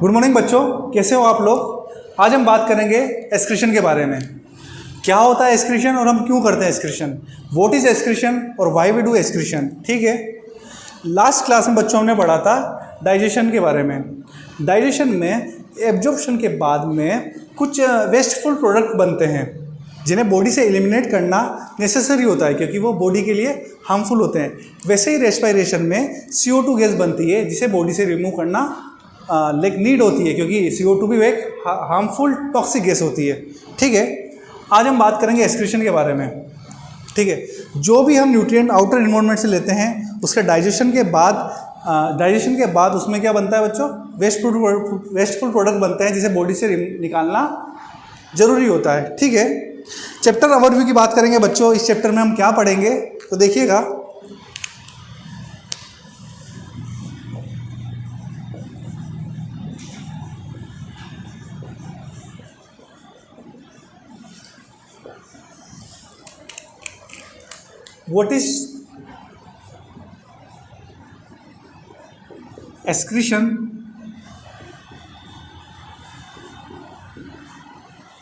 Good morning बच्चों, कैसे हो आप लोग। आज हम बात करेंगे एक्सक्रीशन के बारे में। क्या होता है एक्सक्रीशन और हम क्यों करते हैं एक्सक्रीशन, व्हाट इज एक्सक्रीशन और व्हाई वी डू एक्सक्रीशन। ठीक है, लास्ट क्लास में बच्चों हमने पढ़ा था डाइजेशन के बारे में। डाइजेशन में एब्जॉर्प्शन के बाद में कुछ वेस्टफुल प्रोडक्ट बनते हैं जिन्हें बॉडी से एलिमिनेट करना नेसेसरी होता है क्योंकि वो बॉडी के लिए हार्मफुल होते हैं। वैसे ही रेस्पिरेशन में CO2 गैस बनती है जिसे बॉडी से रिमूव करना नीड होती है क्योंकि CO2 भी एक हार्मफुल टॉक्सिक गैस होती है। ठीक है, आज हम बात करेंगे एक्सक्रीशन के बारे में। ठीक है, जो भी हम न्यूट्रिएंट आउटर इन्वायरमेंट से लेते हैं उसके डाइजेशन के बाद उसमें क्या बनता है बच्चों, वेस्टफुल प्रोडक्ट बनते हैं जिसे बॉडी से निकालना जरूरी होता है। ठीक है, चैप्टर ओवरव्यू की बात करेंगे बच्चों। इस चैप्टर में हम क्या पढ़ेंगे तो देखिएगा। What is excretion?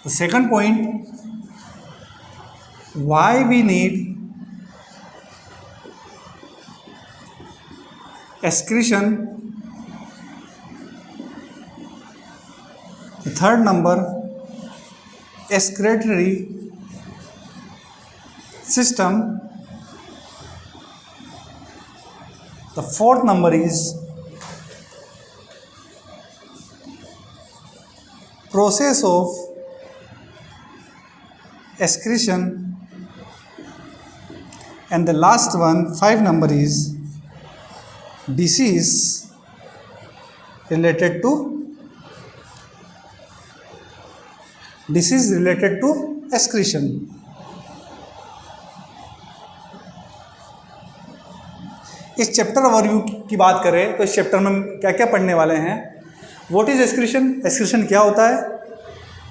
The second point, why we need excretion. The third number, excretory system. The fourth number is process of excretion, and the last one, 5 number, is disease related to excretion. इस chapter overview की बात करें तो इस chapter में हम क्या क्या पढ़ने वाले हैं। व्हाट इज एक्सक्रीशन, एक्सक्रीशन क्या होता है,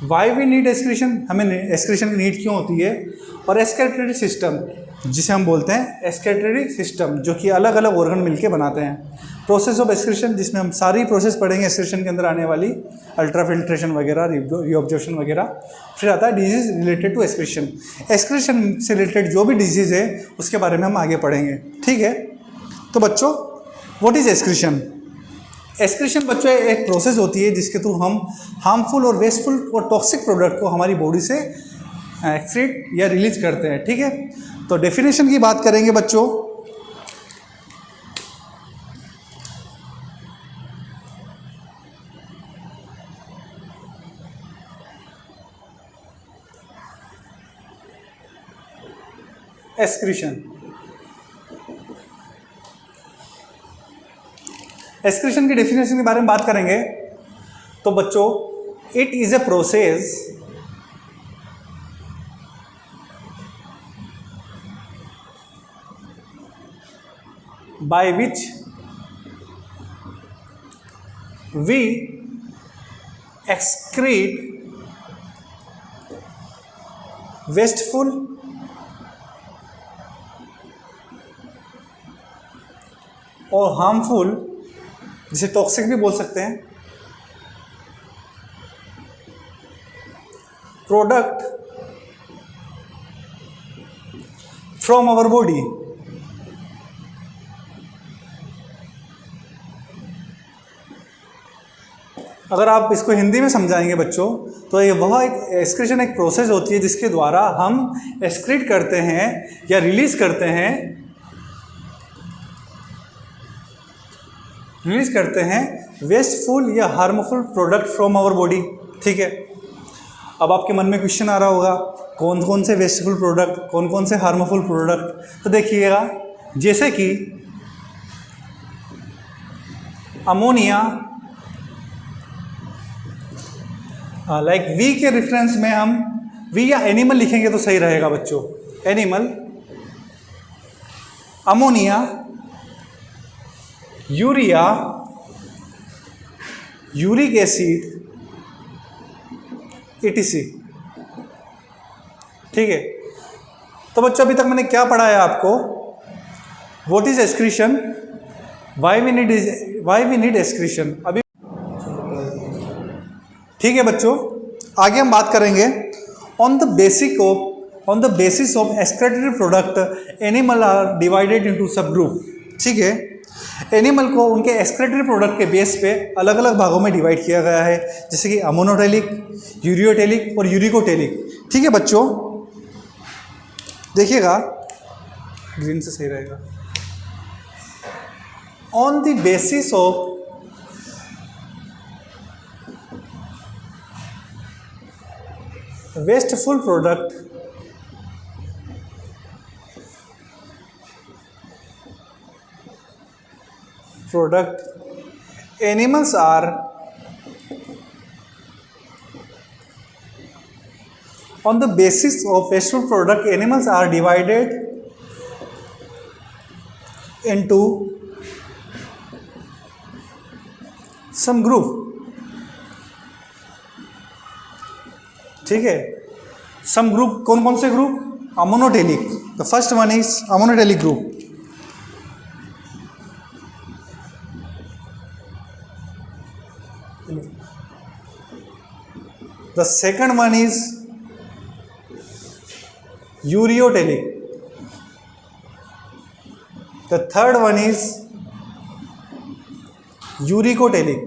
व्हाई वी नीड एक्सक्रीशन, हमें एक्सक्रीशन की नीड क्यों होती है, और एक्सक्रीटरी सिस्टम जिसे हम बोलते हैं एक्सक्रीटरी सिस्टम जो कि अलग अलग ऑर्गन मिलके बनाते हैं। प्रोसेस ऑफ एक्सक्रीशन जिसमें हम सारी प्रोसेस पढ़ेंगे एक्सक्रीशन के अंदर आने वाली, अल्ट्राफिल्ट्रेशन वगैरह, रीअब्जॉर्प्शन वगैरह। फिर आता है disease related to excretion. Excretion से रिलेटेड जो भी डिजीज़ है उसके बारे में हम आगे पढ़ेंगे। ठीक है, तो बच्चों व्हाट इज एक्सक्रीशन। एक्सक्रीशन बच्चों एक प्रोसेस होती है जिसके थ्रू हम हार्मफुल और वेस्टफुल और टॉक्सिक प्रोडक्ट को हमारी बॉडी से एक्सक्रीट या रिलीज करते हैं। ठीक है, तो डेफिनेशन की बात करेंगे बच्चों। एक्सक्रीशन, एक्सक्रीशन की डेफिनेशन के बारे में बात करेंगे तो बच्चों it is a process by which we excrete wasteful और हार्मफुल, जिसे टॉक्सिक भी बोल सकते हैं, प्रोडक्ट फ्रॉम आवर बॉडी। अगर आप इसको हिंदी में समझाएंगे बच्चों तो ये वह एक एक्सक्रीशन एक प्रोसेस होती है जिसके द्वारा हम एक्सक्रीट करते हैं या रिलीज करते हैं वेस्टफुल या harmful product from our body. ठीक है, अब आपके मन में क्वेश्चन आ रहा होगा कौन कौन से वेस्टफुल प्रोडक्ट, कौन कौन से हार्मफुल प्रोडक्ट। तो देखिएगा, जैसे कि अमोनिया, लाइक वी के रेफरेंस में हम वी या एनिमल लिखेंगे तो सही रहेगा बच्चों। Animal, ammonia, urea, uric acid, ETC। ठीक है, तो बच्चों अभी तक मैंने क्या पढ़ाया आपको, what is excretion, why we need excretion. अभी ठीक है बच्चों, आगे हम बात करेंगे on the basis of excretory product animal are divided into sub group. ठीक है, एनिमल को उनके एक्सक्रीटरी प्रोडक्ट के बेस पे अलग अलग भागों में डिवाइड किया गया है, जैसे कि अमोनोटेलिक, यूरियोटेलिक और यूरिकोटेलिक। ठीक है बच्चों, देखिएगा ग्रीन से सही रहेगा। On the basis of wasteful product animals are on the basis of wasteful product animals are divided into some group। ठीक है, सम ग्रुप, कौन कौन से group? Ammonotelic. The first one is ammonotelic group. The second one is ureotelic. The third one is uricotelic.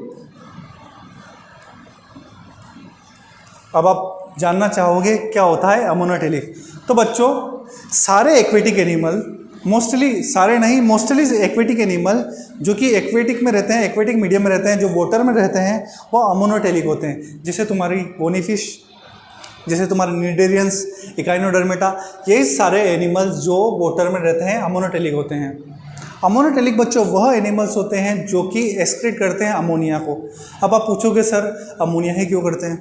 अब आप जानना चाहोगे क्या होता है अमोनोटेलिक। तो बच्चों, सारे एक्वेटिक एनिमल, मोस्टली सारे नहीं, मोस्टली एक्वेटिक एनिमल जो कि एक्वेटिक में रहते हैं, एक्वेटिक मीडियम में रहते हैं, जो वाटर में रहते हैं, वो अमोनोटेलिक होते हैं। जैसे तुम्हारी बोनीफिश, जैसे तुम्हारे नीडेरियंस, इकाइनोडर्मेटा, यही सारे एनिमल्स जो वाटर में रहते हैं अमोनोटेलिक होते हैं। अमोनोटेलिक बच्चों वह एनिमल्स होते हैं जो कि एक्सक्रीट करते हैं अमोनिया को। अब आप पूछोगे सर अमोनिया ही क्यों करते हैं?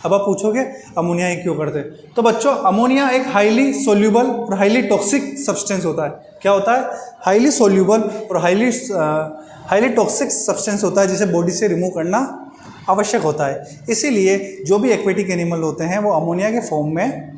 अब आप पूछोगे अमोनिया ही क्यों करते हैं? तो बच्चों, अमोनिया एक हाईली सोल्यूबल और हाईली टॉक्सिक सब्सटेंस होता है। क्या होता है? हाईली सोल्यूबल और हाईली टॉक्सिक सब्सटेंस होता है, जिसे बॉडी से रिमूव करना आवश्यक होता है। इसीलिए जो भी एक्वेटिक एनिमल होते हैं वो अमोनिया के फॉर्म में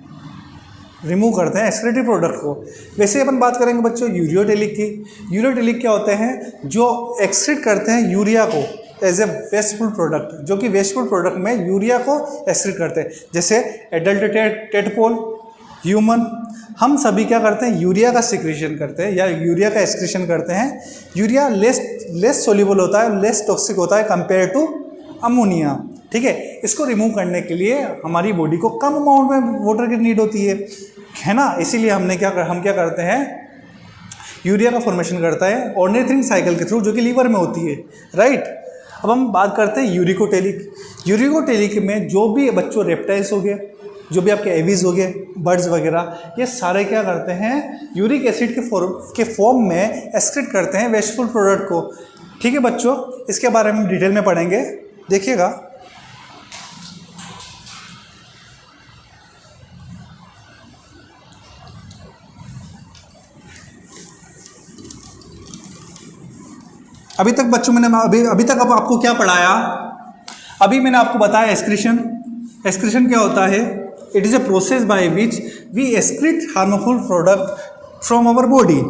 रिमूव करते हैं एक्सक्रीटरी प्रोडक्ट को। वैसे अपन बात करेंगे बच्चों यूरियोटेलिक की। यूरियोटेलिक क्या होते हैं? जो एक्सक्रीट करते हैं यूरिया को एज ए वेस्टफुल प्रोडक्ट, जो कि वेस्टफुल प्रोडक्ट में यूरिया को एक्सक्रीट करते हैं। जैसे एडल्टेटेड टेडपोल, ह्यूमन, हम सभी क्या करते हैं? यूरिया का सिक्रीशन करते हैं या यूरिया का एक्सक्रीशन करते हैं। यूरिया लेस सोल्यूबल होता है, लेस टॉक्सिक होता है कंपेयर टू अमोनिया। ठीक है, इसको रिमूव करने के लिए हमारी बॉडी को कम अमाउंट में वाटर की नीड होती है ना। इसीलिए हम क्या करते हैं? यूरिया का फॉर्मेशन करता है ऑर्निथिन साइकिल के थ्रू, जो कि लीवर में होती है, राइट। अब हम बात करते हैं यूरिकोटेलिक। यूरिकोटेलिक में जो भी बच्चों रेप्टाइल्स हो गए, जो भी आपके एवीज हो गए, बर्ड्स वगैरह, ये सारे क्या करते हैं? यूरिक एसिड के फॉर्म में एक्सक्रीट करते हैं वेस्टफुल प्रोडक्ट को। ठीक है बच्चों, इसके बारे में डिटेल में पढ़ेंगे, देखिएगा। अभी तक बच्चों मैंने अभी तक अब आपको क्या पढ़ाया? अभी मैंने आपको बताया एक्सक्रीशन। एक्सक्रीशन क्या होता है? It is a process by which we excrete harmful product from our body.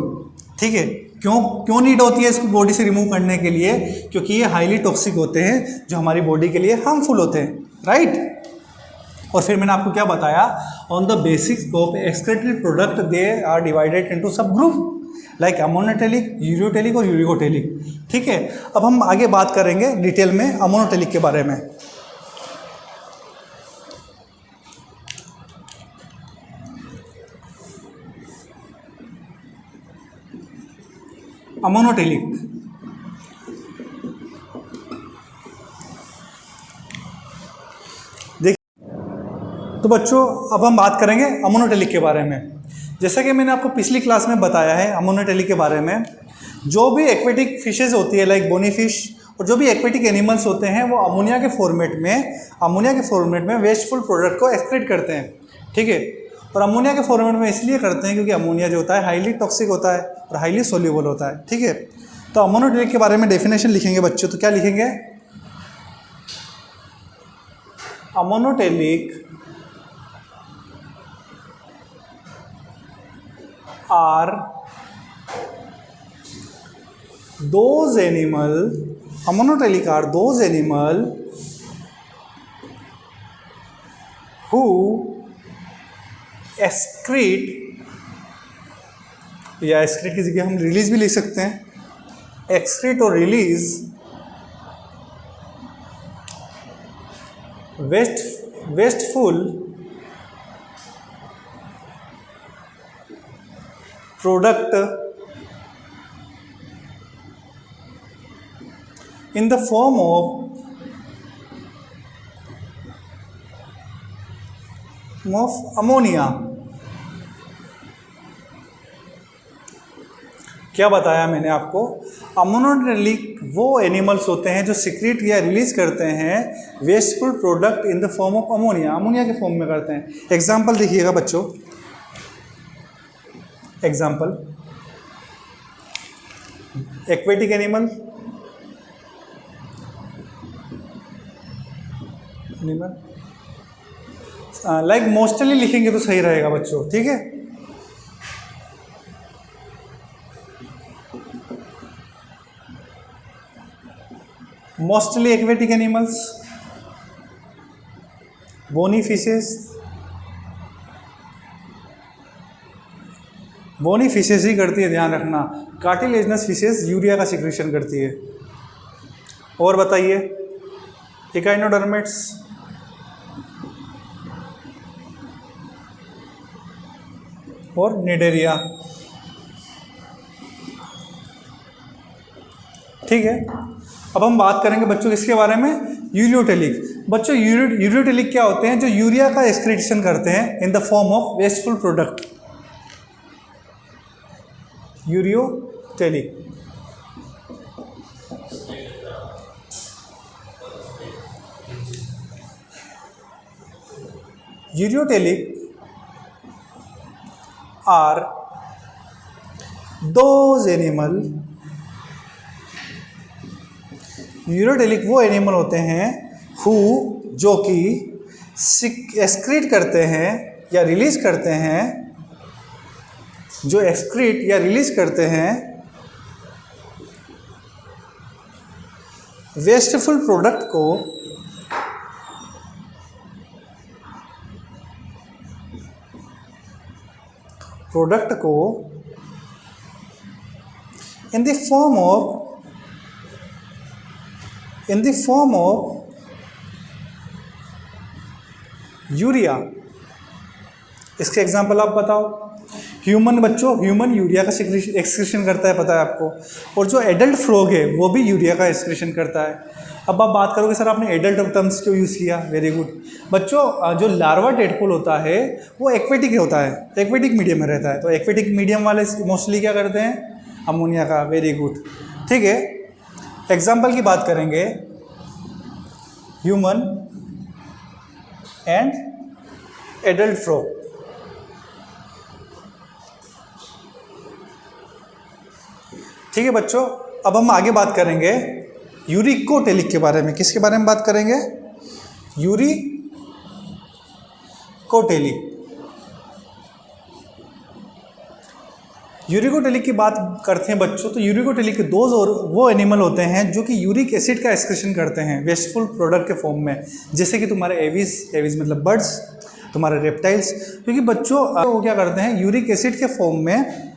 ठीक है, क्यों नीड होती है इसको बॉडी से रिमूव करने के लिए? क्योंकि ये हाईली टॉक्सिक होते हैं, जो हमारी बॉडी के लिए हार्मफुल होते हैं, राइट। और फिर मैंने आपको क्या बताया? On the basis of excretory product they are divided into sub group like ammonotelic, ureotelic और यूरिकोटेलिक। ठीक है, अब हम आगे बात करेंगे डिटेल में अमोनोटेलिक के बारे में। अमोनोटेलिक, देखिए तो बच्चों अब हम बात करेंगे अमोनोटेलिक के बारे में। जैसा कि मैंने आपको पिछली क्लास में बताया है अमोनोटेलिक के बारे में, जो भी एक्वेटिक फिशेज होती है लाइक बोनी फिश और जो भी एक्वेटिक एनिमल्स होते हैं वो अमोनिया के फॉर्मेट में वेस्टफुल प्रोडक्ट को एक्सक्रीट करते हैं। ठीक है, और अमोनिया के फॉर्मेट में इसलिए करते हैं क्योंकि अमोनिया जो होता है हाईली टॉक्सिक होता है और हाईली सोल्यूबल होता है। ठीक है, तो अमोनोटेलिक के बारे में डेफिनेशन लिखेंगे बच्चों, तो क्या लिखेंगे? Ammonotelic are those animal ammonotelic are those animal who excrete, या एक्सक्रीट की जगह हम रिलीज भी लिख सकते हैं, एक्सक्रीट और release wasteful product in the form of ammonia। क्या बताया मैंने आपको? अमोनोटेलिक वो एनिमल्स होते हैं जो सिक्रीट या रिलीज करते हैं wasteful product in the form of ammonia, ammonia के फॉर्म में करते हैं। एग्जाम्पल देखिएगा बच्चों, example aquatic animal, like mostly लिखेंगे तो सही रहेगा बच्चों, ठीक है। Mostly aquatic animals, bony fishes, bony fishes ही करती है, ध्यान रखना। कार्टिलेजनस फिशेस यूरिया का सिक्रीशन करती है। और बताइए, इकाइनोडर्मेट्स, और निडेरिया, ठीक है। अब हम बात करेंगे बच्चों किसके बारे में? यूरियोटेलिक। बच्चों यूरियोटेलिक क्या होते हैं? जो यूरिया का एक्सक्रीशन करते हैं in the form of wasteful product, ureotelic. Ureotelic are those animal, ureotelic वो एनिमल होते हैं हु, जो कि एक्सक्रीट करते हैं या रिलीज करते हैं, जो एक्सक्रीट या रिलीज करते हैं वेस्टफुल प्रोडक्ट को in the form of urea. इसके एग्जाम्पल आप बताओ। ह्यूमन बच्चों, ह्यूमन यूरिया का एक्सक्रीशन करता है, पता है आपको। और जो एडल्ट फ्रॉग है वो भी यूरिया का एक्सक्रीशन करता है। अब आप बात करोगे सर आपने एडल्ट टर्म्स क्यों यूज़ किया? वेरी गुड बच्चों, जो लार्वा टेडपोल होता है वो एक्वेटिक होता है, एक्वेटिक मीडियम में रहता है। तो एक्वेटिक मीडियम वाले मोस्टली क्या करते हैं? अमोनिया का। वेरी गुड, ठीक है। एग्जाम्पल की बात करेंगे, ह्यूमन एंड एडल्ट फ्रॉग। ठीक है बच्चों, अब हम आगे बात करेंगे यूरिकोटेलिक के बारे में। किसके बारे में बात करेंगे? यूरिकोटेलिक। यूरिकोटेलिक की बात करते हैं बच्चों, तो यूरिकोटेलिक के दो वो एनिमल होते हैं जो कि यूरिक एसिड का एक्सक्रीशन करते हैं वेस्टफुल प्रोडक्ट के फॉर्म में, जैसे कि तुम्हारे एविज मतलब बर्ड्स, तुम्हारे रेप्टाइल्स। क्योंकि बच्चों वो क्या करते हैं? यूरिक एसिड के फॉर्म में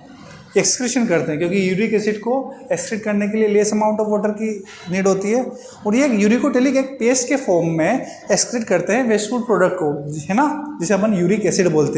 एक्सक्रीशन करते हैं, क्योंकि यूरिक एसिड को एक्सक्रीट करने के लिए लेस अमाउंट ऑफ वाटर की नीड होती है। और ये यूरिकोटेलिक एक पेस्ट के फॉर्म में एक्सक्रीट करते हैं वेस्टफुल प्रोडक्ट को, है ना, जिसे अपन यूरिक एसिड बोलते हैं।